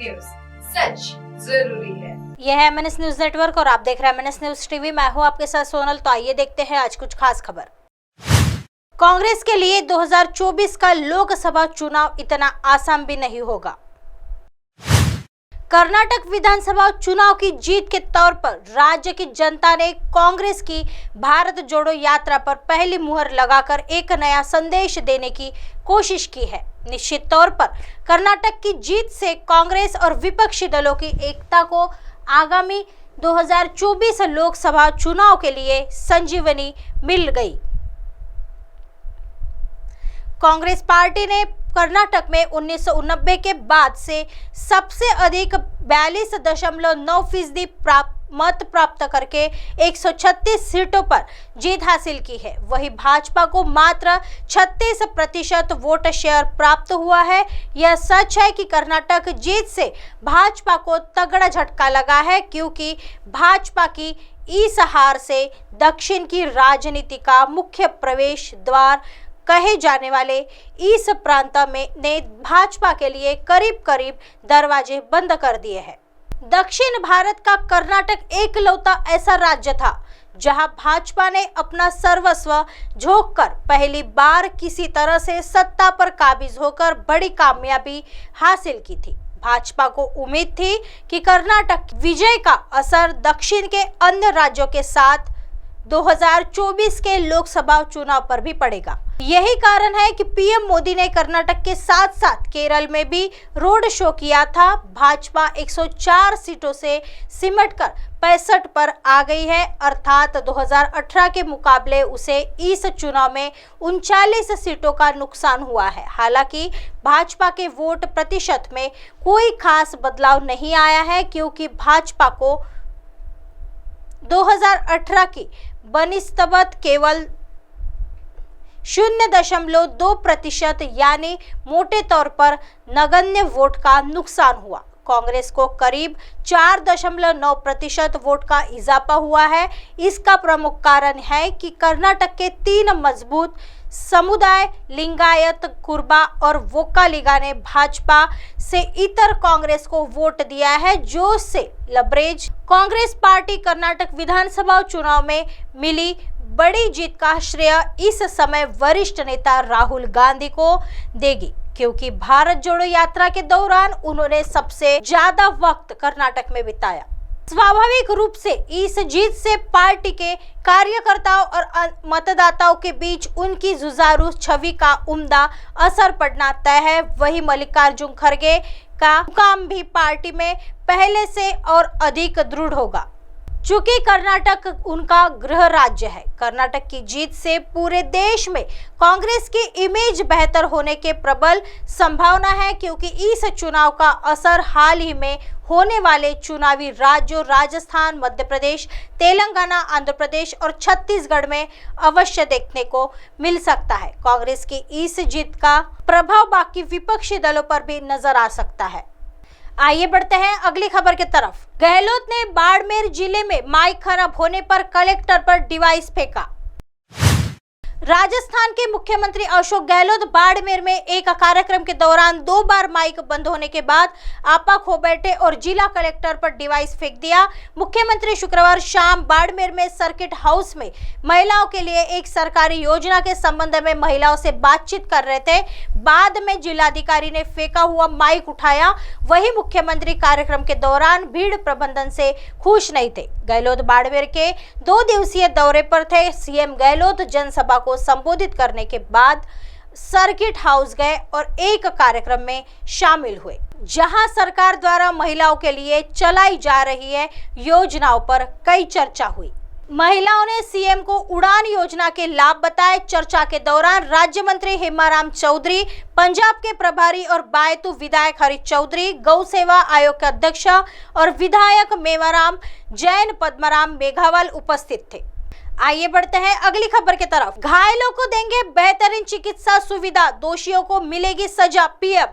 News, सच जरूरी है। यह है MNS न्यूज नेटवर्क और आप देख रहे हैं MNS न्यूज टीवी। मैं हूं आपके साथ सोनल। तो आइए देखते हैं आज कुछ खास खबर। कांग्रेस के लिए 2024 का लोकसभा चुनाव इतना आसान भी नहीं होगा। कर्नाटक विधानसभा चुनाव की जीत के तौर पर राज्य की जनता ने कांग्रेस की भारत जोड़ो यात्रा पर पहली मुहर लगाकर एक नया संदेश देने की कोशिश की है। निश्चित तौर पर कर्नाटक की जीत से कांग्रेस और विपक्षी दलों की एकता को आगामी 2024 लोकसभा चुनाव के लिए संजीवनी मिल गई। कांग्रेस पार्टी ने कर्नाटक में 1990 के बाद से सबसे अधिक 42.9% मत प्राप्त करके 136 सीटों पर जीत हासिल की है। वहीं भाजपा को मात्र 36% वोट शेयर प्राप्त हुआ है। यह सच है कि कर्नाटक जीत से भाजपा को तगड़ा झटका लगा है, क्योंकि भाजपा की इस हार से दक्षिण की राजनीति का मुख्य प्रवेश द्वार कहे जाने वाले इस प्रांत में ने भाजपा के लिए करीब करीब दरवाजे बंद कर दिए हैं। दक्षिण भारत का कर्नाटक एकलौता ऐसा राज्य था जहां भाजपा ने अपना सर्वस्व झोंककर पहली बार किसी तरह से सत्ता पर काबिज होकर बड़ी कामयाबी हासिल की थी। भाजपा को उम्मीद थी कि कर्नाटक विजय का असर दक्षिण के अन्य राज्यों के साथ 2024 के लोकसभा चुनाव पर भी पड़ेगा। यही कारण है कि पीएम मोदी ने कर्नाटक के साथ साथ केरल में भी रोड शो किया था। भाजपा 104 सीटों से सिमटकर 65 पर आ गई है, अर्थात 2018 के मुकाबले उसे इस चुनाव में 39 सीटों का नुकसान हुआ है। हालांकि भाजपा के वोट प्रतिशत में कोई खास बदलाव नहीं आया है, क्योंकि भाजपा को 2018 की बनिस्बत केवल 0.2% यानी मोटे तौर पर नगण्य वोट का नुकसान हुआ। कांग्रेस को करीब 4.9% वोट का इजाफा हुआ है। इसका प्रमुख कारण है कि कर्नाटक के 3 मजबूत समुदाय लिंगायत, कुर्बा और वोक्कालिगा ने भाजपा से इतर कांग्रेस को वोट दिया है, जो से लबरेज कांग्रेस पार्टी कर्नाटक विधानसभा चुनाव में मिली बड़ी जीत का श्रेय इस समय वरिष्ठ नेता राहुल गांधी को देगी, क्योंकि भारत जोड़ो यात्रा के दौरान उन्होंने सबसे ज्यादा वक्त कर्नाटक में बिताया। स्वाभाविक रूप से इस जीत से पार्टी के कार्यकर्ताओं और मतदाताओं के बीच उनकी जुझारू छवि का उम्दा असर पड़ना तय है। वही मल्लिकार्जुन खड़गे का मुकाम भी पार्टी में पहले से और अधिक दृढ़ होगा, चूंकि कर्नाटक उनका गृह राज्य है। कर्नाटक की जीत से पूरे देश में कांग्रेस की इमेज बेहतर होने के प्रबल संभावना है, क्योंकि इस चुनाव का असर हाल ही में होने वाले चुनावी राज्यों राजस्थान, मध्य प्रदेश, तेलंगाना, आंध्र प्रदेश और छत्तीसगढ़ में अवश्य देखने को मिल सकता है। कांग्रेस की इस जीत का प्रभाव बाकी विपक्षी दलों पर भी नजर आ सकता है। आइए बढ़ते हैं अगली खबर की तरफ। गहलोत ने बाड़मेर जिले में माइक खराब होने पर कलेक्टर पर डिवाइस फेंका। राजस्थान के मुख्यमंत्री अशोक गहलोत बाड़मेर में एक कार्यक्रम के दौरान 2 बार माइक बंद होने के बाद आपा खो बैठे और जिला कलेक्टर पर डिवाइस फेंक दिया। मुख्यमंत्री शुक्रवार शाम बाड़मेर में सर्किट हाउस में महिलाओं के लिए एक सरकारी योजना के संबंध में महिलाओं से बातचीत कर रहे थे। बाद में जिलाधिकारी ने फेंका हुआ माइक उठाया। वही मुख्यमंत्री कार्यक्रम के दौरान भीड़ प्रबंधन से खुश नहीं थे। गहलोत बाड़मेर के 2 दिवसीय दौरे पर थे। सीएम गहलोत जनसभा को संबोधित करने के बाद सर्किट हाउस गए और एक कार्यक्रम में शामिल हुए, जहां सरकार द्वारा महिलाओं के लिए चलाई जा रही है योजनाओं पर कई चर्चा हुई। महिलाओं ने सीएम को उड़ान योजना के लाभ बताए। चर्चा के दौरान राज्य मंत्री हेमाराम चौधरी, पंजाब के प्रभारी और बायतू विधायक हरीश चौधरी, गौ सेवा आयोग के अध्यक्ष और विधायक मेवाराम जैन पद्मराम मेघावाल उपस्थित थे। आइए बढ़ते हैं अगली खबर की तरफ। घायलों को देंगे बेहतरीन चिकित्सा सुविधा, दोषियों को मिलेगी सजा, पीएम।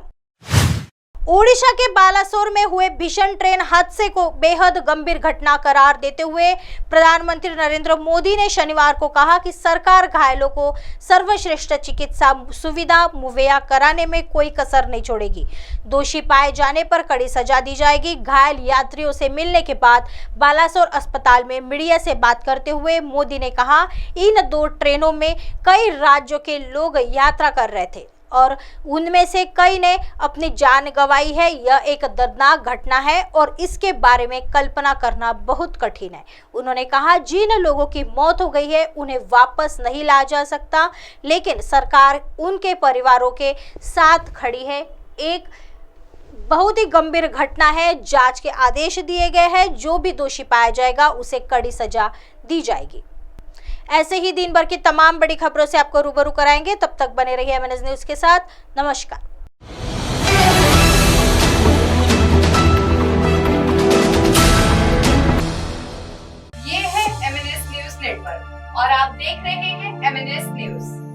ओडिशा के बालासोर में हुए भीषण ट्रेन हादसे को बेहद गंभीर घटना करार देते हुए प्रधानमंत्री नरेंद्र मोदी ने शनिवार को कहा कि सरकार घायलों को सर्वश्रेष्ठ चिकित्सा सुविधा मुहैया कराने में कोई कसर नहीं छोड़ेगी। दोषी पाए जाने पर कड़ी सजा दी जाएगी। घायल यात्रियों से मिलने के बाद बालासोर अस्पताल में मीडिया से बात करते हुए मोदी ने कहा, इन 2 ट्रेनों में कई राज्यों के लोग यात्रा कर रहे थे और उनमें से कई ने अपनी जान गंवाई है। यह एक दर्दनाक घटना है और इसके बारे में कल्पना करना बहुत कठिन है। उन्होंने कहा, जिन लोगों की मौत हो गई है उन्हें वापस नहीं लाया जा सकता, लेकिन सरकार उनके परिवारों के साथ खड़ी है। एक बहुत ही गंभीर घटना है। जांच के आदेश दिए गए हैं। जो भी दोषी पाया जाएगा उसे कड़ी सजा दी जाएगी। ऐसे ही दिन भर की तमाम बड़ी खबरों से आपको रूबरू कराएंगे। तब तक बने रहिए MNS न्यूज के साथ। नमस्कार। ये है MNS न्यूज नेटवर्क और आप देख रहे हैं MNS न्यूज।